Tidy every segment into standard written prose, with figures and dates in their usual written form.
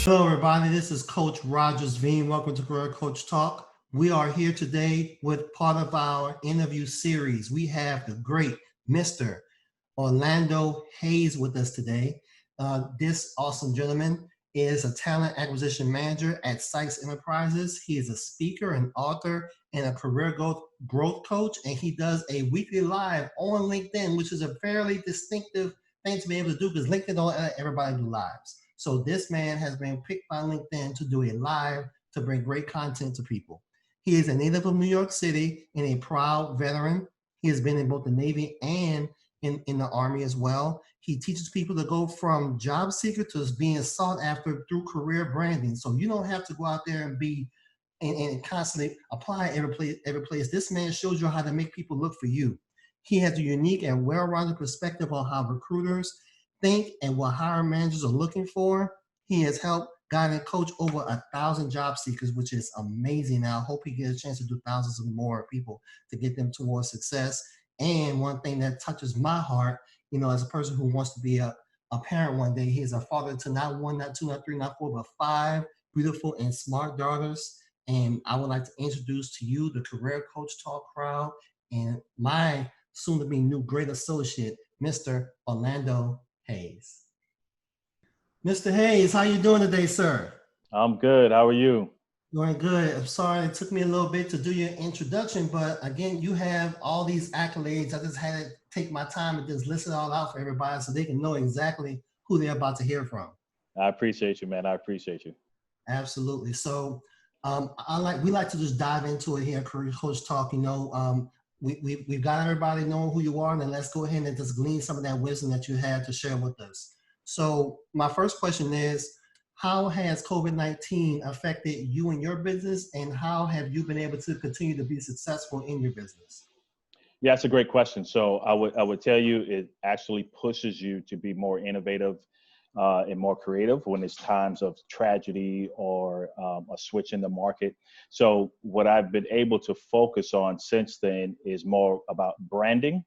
Hello, everybody. This is Coach Rogers Veen. Welcome to Career Coach Talk. We are here today with part of our interview series. We have the great Mr. Orlando Haynes with us today. This awesome gentleman is a talent acquisition manager at Sykes Enterprises. He is a speaker, an author, and a career growth coach, and he does a weekly live on LinkedIn, which is a fairly distinctive thing to be able to do because LinkedIn don't let everybody do lives. So this man has been picked by LinkedIn to do a live to bring great content to people. He is a native of New York City and a proud veteran. He has been in both the Navy and in the Army as well. He teaches people to go from job seeker to being sought after through career branding. So you don't have to go out there and be and constantly apply every place. This man shows you how to make people look for you. He has a unique and well-rounded perspective on how recruiters think and what hiring managers are looking for. He has helped guide and coach over 1,000 job seekers, which is amazing. Now, I hope he gets a chance to do thousands of more people to get them towards success. And one thing that touches my heart, as a person who wants to be a parent one day, he is a father to not one, not two, not three, not four, but 5 beautiful and smart daughters. And I would like to introduce to you the Career Coach Talk crowd and my soon-to-be new great associate, Mr. Orlando Haynes. Mr. Haynes, how you doing today, sir? I'm good. How are you? Doing good. I'm sorry it took me a little bit to do your introduction, but again, you have all these accolades. I just had to take my time and just list it all out for everybody so they can know exactly who they're about to hear from. I appreciate you, man. I appreciate you. Absolutely. So we like to just dive into it here, Career Coach Talk. We've got everybody knowing who you are, and then let's go ahead and just glean some of that wisdom that you had to share with us. So my first question is, how has COVID-19 affected you and your business, and how have you been able to continue to be successful in your business? Yeah, that's a great question. So I would tell you it actually pushes you to be more innovative and more creative when it's times of tragedy or a switch in the market. So what I've been able to focus on since then is more about branding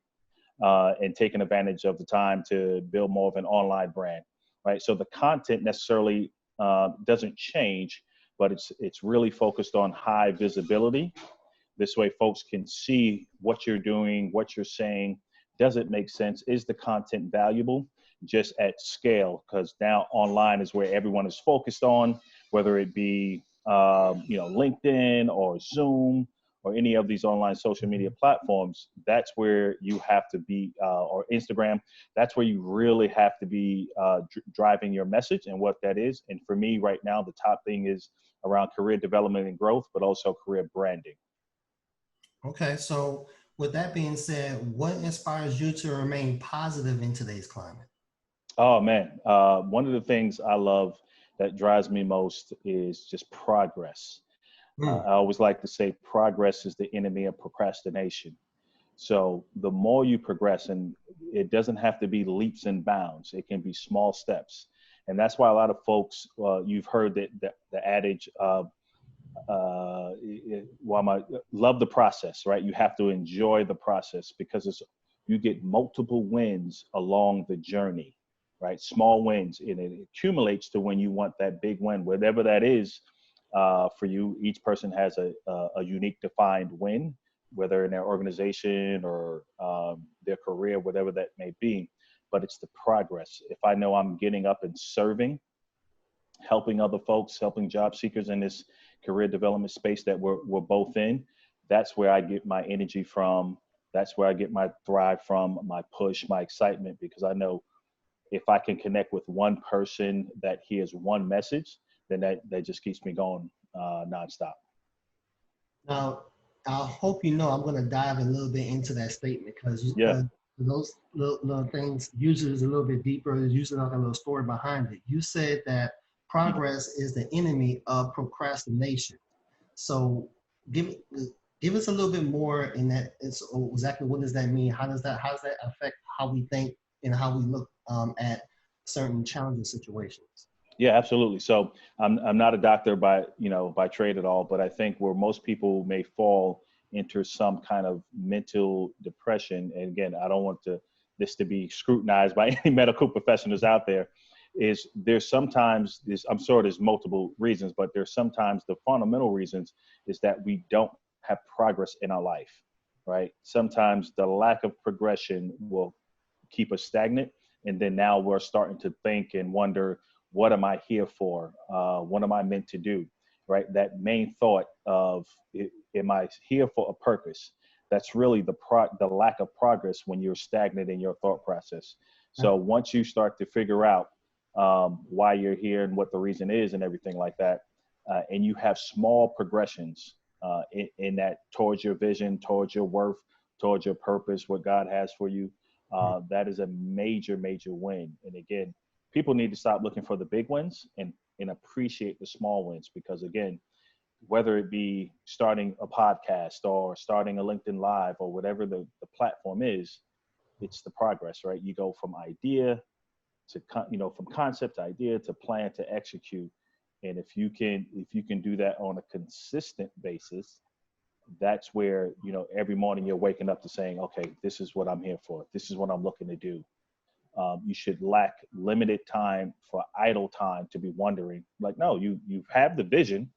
and taking advantage of the time to build more of an online brand, right? So the content necessarily doesn't change, but it's really focused on high visibility. This way folks can see what you're doing, what you're saying. Does it make sense? Is the content valuable? Just at scale, because now online is where everyone is focused on, whether it be LinkedIn or Zoom or any of these online social media platforms. That's where you have to be, or Instagram. That's where you really have to be driving your message and what that is. And for me right now, the top thing is around career development and growth, but also career branding. Okay, so with that being said, what inspires you to remain positive in today's climate? Oh man, one of the things I love that drives me most is just progress. I always like to say progress is the enemy of procrastination. So the more you progress, and it doesn't have to be leaps and bounds, it can be small steps. And that's why a lot of folks, you've heard the adage of, love the process, right? You have to enjoy the process because you get multiple wins along the journey, right? Small wins, and it accumulates to when you want that big win, whatever that is for you. Each person has a unique defined win, whether in their organization or their career, whatever that may be. But it's the progress. If I know I'm getting up and serving, helping other folks, helping job seekers in this career development space that we're both in, that's where I get my energy from. That's where I get my thrive from, my push, my excitement, because I know if I can connect with one person that hears one message, then that just keeps me going nonstop. Now, I hope you know I'm going to dive a little bit into that statement because Yeah. those little things usually is a little bit deeper. There's usually like a little story behind it. You said that progress is the enemy of procrastination. So give us a little bit more in that. It's exactly what does that mean? How does that affect how we think and how we look at certain challenging situations? Yeah, absolutely. So I'm not a doctor by trade at all, but I think where most people may fall into some kind of mental depression, and again, I don't want this to be scrutinized by any medical professionals out there, is there's sometimes this, I'm sure there's multiple reasons, but there's sometimes the fundamental reasons is that we don't have progress in our life, right? Sometimes the lack of progression will keep us stagnant. And then now we're starting to think and wonder, what am I here for? What am I meant to do? Right? That main thought of, am I here for a purpose? That's really the lack of progress when you're stagnant in your thought process. So once you start to figure out why you're here and what the reason is and everything like that, and you have small progressions in that towards your vision, towards your worth, towards your purpose, what God has for you, that is a major, major win. And again, people need to stop looking for the big wins and appreciate the small wins, because again, whether it be starting a podcast or starting a LinkedIn Live or whatever the platform is, it's the progress, right? You go from idea to, from concept to idea to plan to execute. And if you can do that on a consistent basis, that's where, every morning you're waking up to saying, okay, this is what I'm here for. This is what I'm looking to do. You should lack limited time for idle time to be wondering, like, no, you have the vision,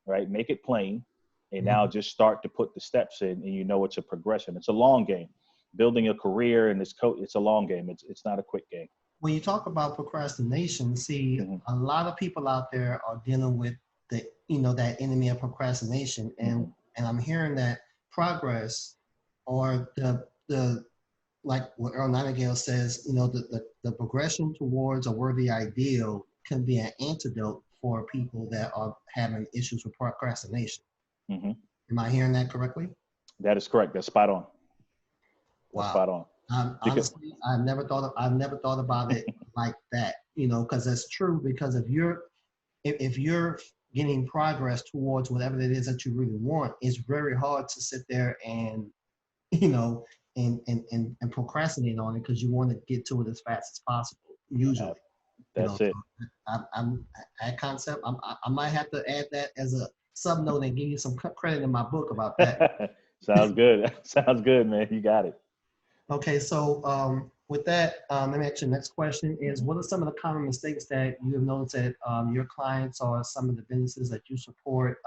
right? Make it plain. And now just start to put the steps in, and it's a progression. It's a long game. Building a career in this it's a long game. It's not a quick game. When you talk about procrastination, see, a lot of people out there are dealing with that enemy of procrastination. And I'm hearing that progress, or the like what Earl Nightingale says, the progression towards a worthy ideal can be an antidote for people that are having issues with procrastination. Am I hearing that correctly? That is correct. That's spot on. Wow. That's spot on. Honestly, I've never thought about it like that, because that's true. Because if you're getting progress towards whatever it is that you really want, it's very hard to sit there and, and procrastinate on it, because you want to get to it as fast as possible. Usually, that's it. I'm that concept. I might have to add that as a sub note and give you some credit in my book about that. Sounds good. Sounds good, man. You got it. Okay, so with that, let me ask you the next question is, what are some of the common mistakes that you have noticed that your clients or some of the businesses that you support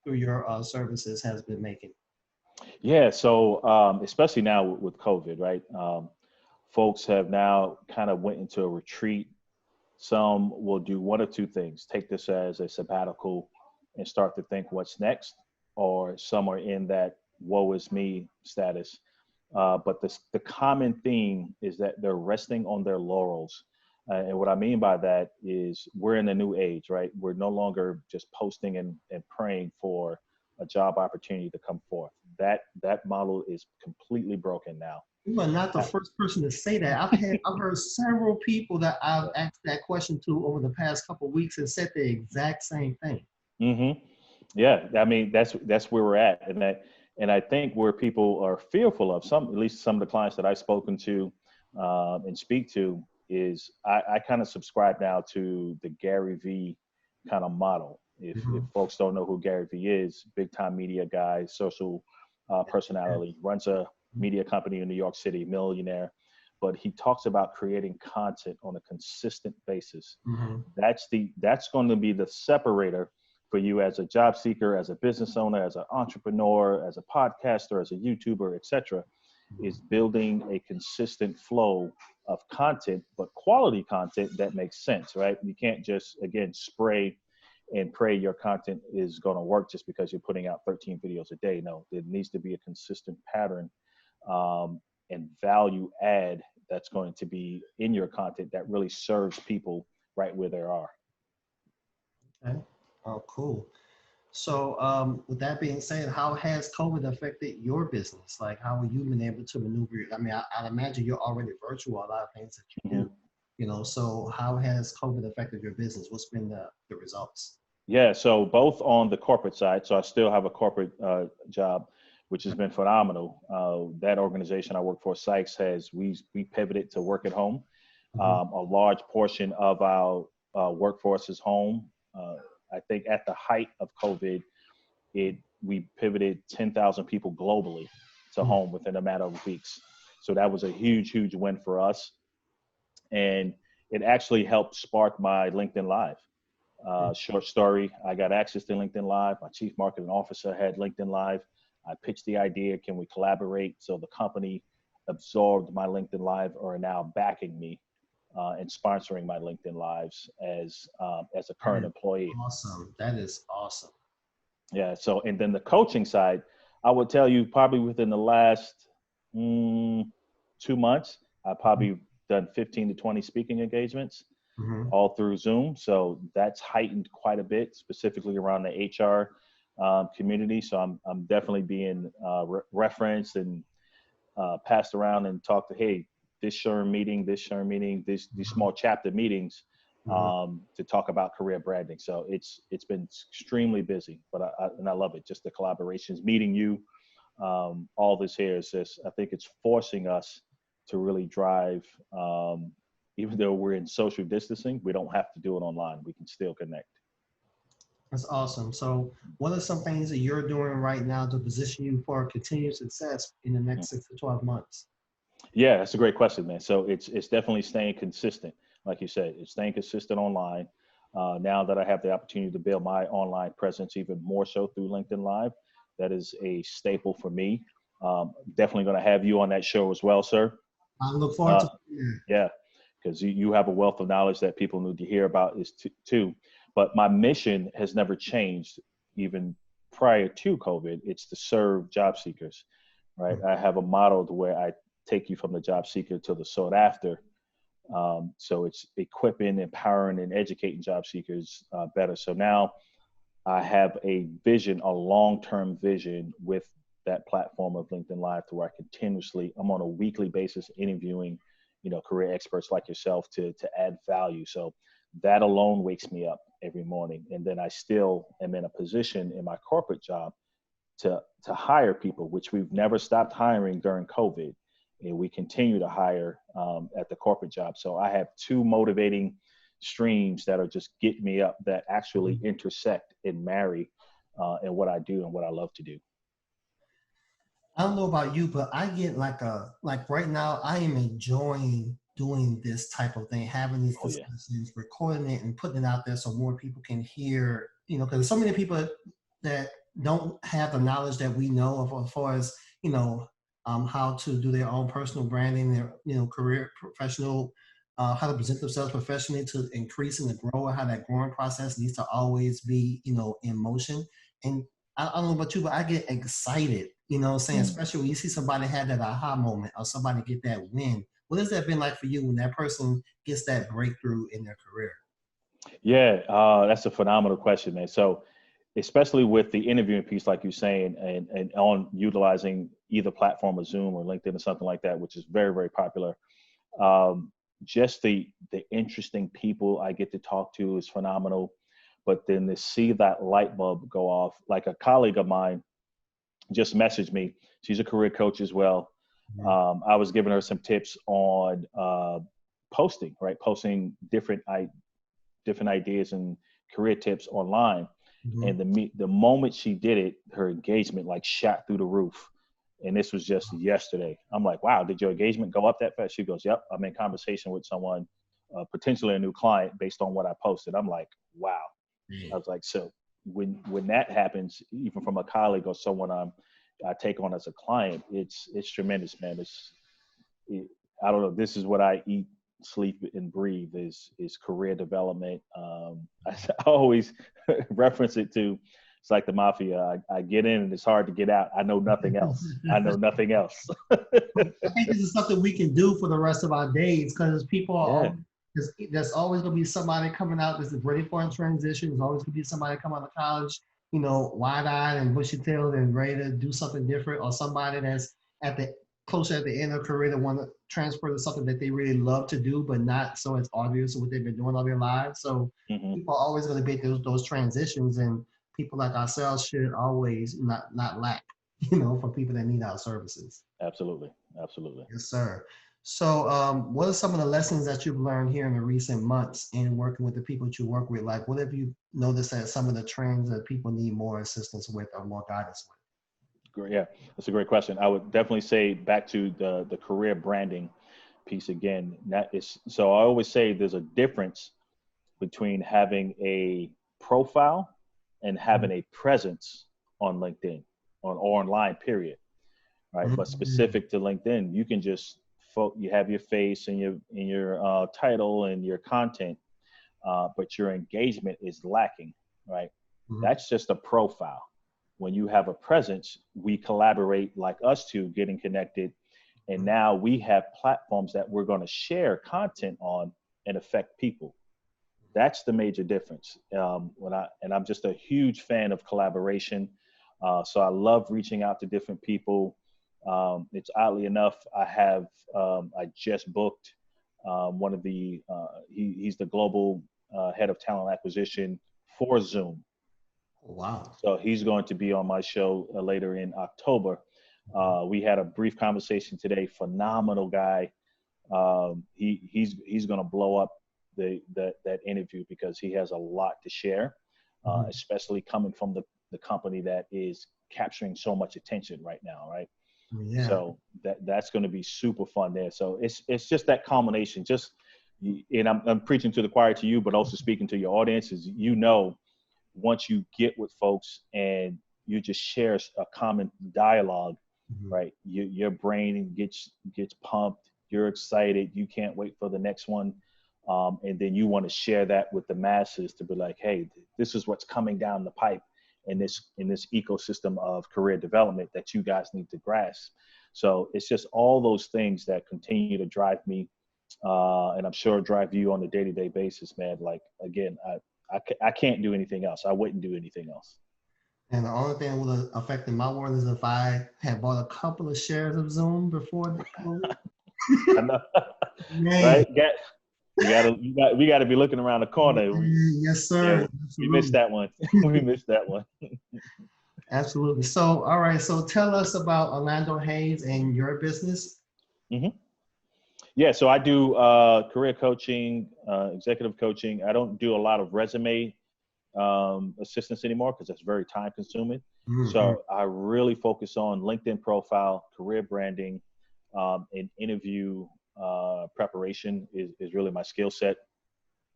through your services has been making? Yeah, so especially now with COVID, right? Folks have now kind of went into a retreat. Some will do one or two things: take this as a sabbatical and start to think what's next, or some are in that woe is me status. But the common theme is that they're resting on their laurels. And what I mean by that is we're in a new age, right? We're no longer just posting and praying for a job opportunity to come forth. That model is completely broken now. You are not the first person to say that. I've heard several people that I've asked that question to over the past couple of weeks and said the exact same thing. Yeah, I mean that's where we're at, and I think where people are fearful of, at least some of the clients that I've spoken to and speak to, is I kind of subscribe now to the Gary V kind of model. If folks don't know who Gary V is, big time media guy, social personality, runs a media company in New York City, millionaire. But he talks about creating content on a consistent basis. That's going to be the separator for you as a job seeker, as a business owner, as an entrepreneur, as a podcaster, as a YouTuber, etc. Is building a consistent flow of content, but quality content that makes sense, right? You can't just, again, spray and pray your content is going to work just because you're putting out 13 videos a day. No, there needs to be a consistent pattern and value add that's going to be in your content that really serves people right where they are. Okay. Oh, cool. So with that being said, how has COVID affected your business? Like, how have you been able to maneuver? I mean, I'd imagine you're already virtual, a lot of things that you do, so how has COVID affected your business? What's been the results? Yeah, so both on the corporate side, so I still have a corporate job, which has been phenomenal. That organization I work for, Sykes, we pivoted to work at home. A large portion of our workforce is home. I think at the height of COVID, we pivoted 10,000 people globally to home within a matter of weeks. So that was a huge, huge win for us. And it actually helped spark my LinkedIn Live. Short story, I got access to LinkedIn Live. My chief marketing officer had LinkedIn Live. I pitched the idea, can we collaborate? So the company absorbed my LinkedIn Live, are now backing me and sponsoring my LinkedIn Lives as a current employee. Awesome. That is awesome. Yeah. So, and then the coaching side, I would tell you probably within the last 2 months, I probably done 15 to 20 speaking engagements, all through Zoom. So that's heightened quite a bit, specifically around the HR community. So I'm definitely being referenced and passed around and talked to, hey, this SHRM meeting, these small chapter meetings to talk about career branding. So it's been extremely busy, but I love it. Just the collaborations, meeting you, all this here is just, I think it's forcing us to really drive, even though we're in social distancing, we don't have to do it online. We can still connect. That's awesome. So what are some things that you're doing right now to position you for continued success in the next 6 to 12 months? Yeah, that's a great question, man. So it's definitely staying consistent. Like you said, it's staying consistent online. Now that I have the opportunity to build my online presence even more so through LinkedIn Live, that is a staple for me. Definitely going to have you on that show as well, sir. I look forward to it. Yeah, because you have a wealth of knowledge that people need to hear about too. But my mission has never changed, even prior to COVID. It's to serve job seekers, right? I have a model where I take you from the job seeker to the sought after. So it's equipping, empowering, and educating job seekers better. So now I have a vision, a long-term vision with that platform of LinkedIn Live, to where I'm on a weekly basis interviewing, career experts like yourself to add value. So that alone wakes me up every morning. And then I still am in a position in my corporate job to hire people, which we've never stopped hiring during COVID. And we continue to hire at the corporate job. So I have two motivating streams that are just getting me up, that actually intersect and marry in what I do and what I love to do. I don't know about you, but I get like right now, I am enjoying doing this type of thing, having these discussions, recording it and putting it out there so more people can hear, because there's so many people that don't have the knowledge that we know of as far as, how to do their own personal branding, their, career, professional, how to present themselves professionally to increase and to grow, how that growing process needs to always be, in motion. And I don't know about you, but I get excited, especially when you see somebody have that aha moment or somebody get that win. What has that been like for you when that person gets that breakthrough in their career? Yeah, that's a phenomenal question, man. So especially with the interviewing piece, like you're saying, and on utilizing either platform of Zoom or LinkedIn or something like that, which is very, very popular. Just the interesting people I get to talk to is phenomenal. But then to see that light bulb go off, like a colleague of mine just messaged me. She's a career coach as well. I was giving her some tips on posting, right? Posting different ideas and career tips online. And the moment she did it, her engagement like shot through the roof. And this was just yesterday. I'm like, wow, did your engagement go up that fast? She goes, yep, I'm in conversation with someone, potentially a new client based on what I posted. I'm like, wow. I was like, so when that happens, even from a colleague or someone I take on as a client, it's tremendous, man. I don't know. This is what I eat, sleep, and breathe is career development. I always reference it to, it's like the mafia. I get in and it's hard to get out. I know nothing else. I know nothing else. I think this is something we can do for the rest of our days, because people are there's always going to be somebody coming out that's ready for a transition. There's always going to be somebody coming out of college, wide-eyed and bushy-tailed and ready to do something different, or somebody that's closer at the end of their career that want to transfer to something that they really love to do, but not so it's obvious what they've been doing all their lives. So people are always going to make those transitions, and people like ourselves should always not lack, for people that need our services. Absolutely. Yes, sir. So what are some of the lessons that you've learned here in the recent months in working with the people that you work with? Like, what have you noticed as some of the trends that people need more assistance with or more guidance with? Great. Yeah, that's a great question. I would definitely say back to the career branding. piece again. That is, so I always say there's a difference between having a profile and having a presence on LinkedIn or online, period. Right. But specific to LinkedIn, you can just you have your face and your title and your content, but your engagement is lacking. Right. That's just a profile. When you have a presence, we collaborate like us two getting connected. And now we have platforms that we're going to share content on and affect people. That's the major difference. I'm just a huge fan of collaboration. So I love reaching out to different people. It's oddly enough, I just booked one of he's the global head of talent acquisition for Zoom. Wow. So he's going to be on my show later in October. We had a brief conversation today. Phenomenal guy. He's going to blow up that interview because he has a lot to share, especially coming from the company that is capturing so much attention right now, right? Yeah. So that's going to be super fun there. So it's just that combination. And I'm preaching to the choir to you, but also speaking to your audience. Is once you get with folks and you just share a common dialogue, right? Your brain gets pumped. You're excited. You can't wait for the next one. And then you want to share that with the masses to be like, hey, this is what's coming down the pipe in this ecosystem of career development that you guys need to grasp. So it's just all those things that continue to drive me, and I'm sure drive you on a day-to-day basis, man. Like, again, I can't do anything else. I wouldn't do anything else. And the only thing that would have affected my world is if I had bought a couple of shares of Zoom before the COVID. I know. Right? We got to be looking around the corner. Yes, sir. Yeah, we missed that one. We missed that one. Absolutely. So, all right. So tell us about Orlando Haynes and your business. Yeah, so I do career coaching, executive coaching. I don't do a lot of resume assistance anymore because that's very time consuming. So I really focus on LinkedIn profile, career branding, and interview preparation is really my skill set.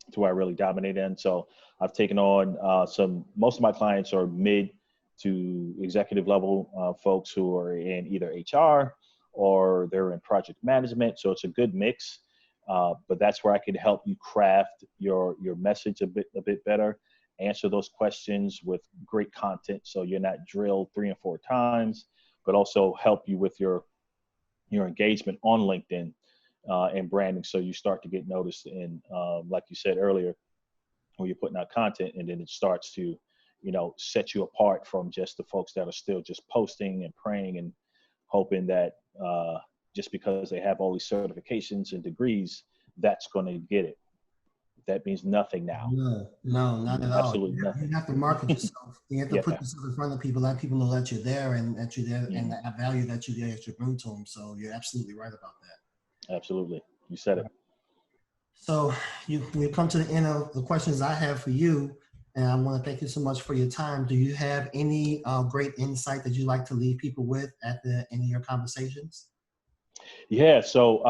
It's where I really dominate in. So I've taken on most of my clients are mid to executive level folks who are in either HR or they're in project management. So it's a good mix, but that's where I can help you craft your message a bit better, answer those questions with great content so you're not drilled 3 and 4 times, but also help you with your engagement on LinkedIn and branding so you start to get noticed. And like you said earlier, when you're putting out content and then it starts to, set you apart from just the folks that are still just posting and praying and hoping that just because they have all these certifications and degrees, that's going to get it. That means nothing now. No, not at all. Absolutely nothing. You have to market yourself. You have to put yourself in front of people, let people know that you're there and that you're there and that value that you're there to bring to them. So you're absolutely right about that. Absolutely. You said it. So we come to the end of the questions I have for you. And I want to thank you so much for your time. Do you have any great insight that you'd like to leave people with at the end of your conversations? Yeah, so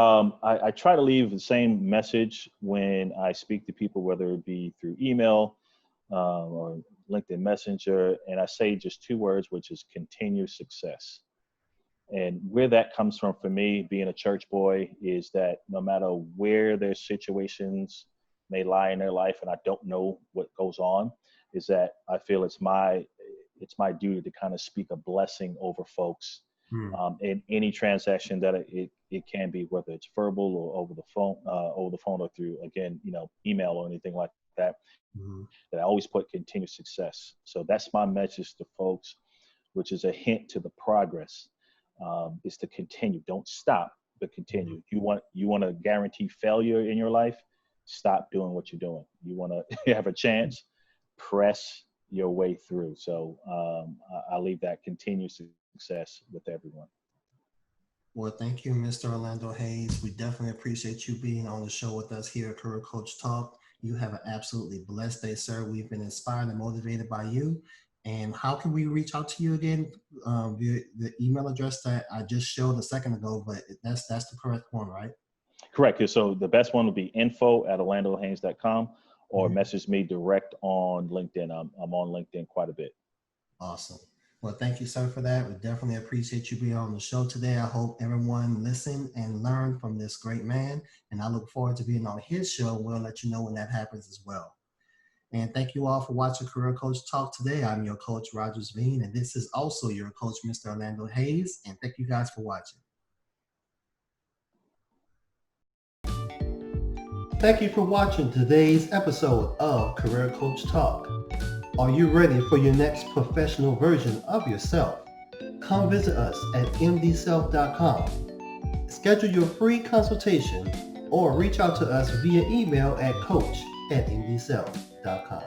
I try to leave the same message when I speak to people, whether it be through email or LinkedIn Messenger, and I say just 2 words, which is continue success. And where that comes from for me, being a church boy, is that no matter where their situations may lie in their life, and I don't know what goes on, is that I feel it's my duty to kind of speak a blessing over folks in any transaction that it can be, whether it's verbal or over the phone or through, again, email or anything like that. That I always put continued success. So that's my message to folks, which is a hint to the progress, is to continue. Don't stop, but continue. You want to guarantee failure in your life? Stop doing what you're doing. You want to have a chance? Press your way through. So I'll leave that continued success with everyone. Well, thank you, Mr. Orlando Haynes. We definitely appreciate you being on the show with us here at Career Coach Talk. You have an absolutely blessed day, sir. We've been inspired and motivated by you. And how can we reach out to you again? Via the email address that I just showed a second ago, but that's the correct one, right? Correct. So the best one would be info@orlandodhaynes.com, or message me direct on LinkedIn. I'm on LinkedIn quite a bit. Awesome. Well, thank you, sir, for that. We definitely appreciate you being on the show today. I hope everyone listened and learned from this great man. And I look forward to being on his show. We'll let you know when that happens as well. And thank you all for watching Career Coach Talk today. I'm your coach, Rogers Veen, and this is also your coach, Mr. Orlando Haynes. And thank you guys for watching. Thank you for watching today's episode of Career Coach Talk. Are you ready for your next professional version of yourself? Come visit us at mdself.com. Schedule your free consultation or reach out to us via email at coach@mdself.com.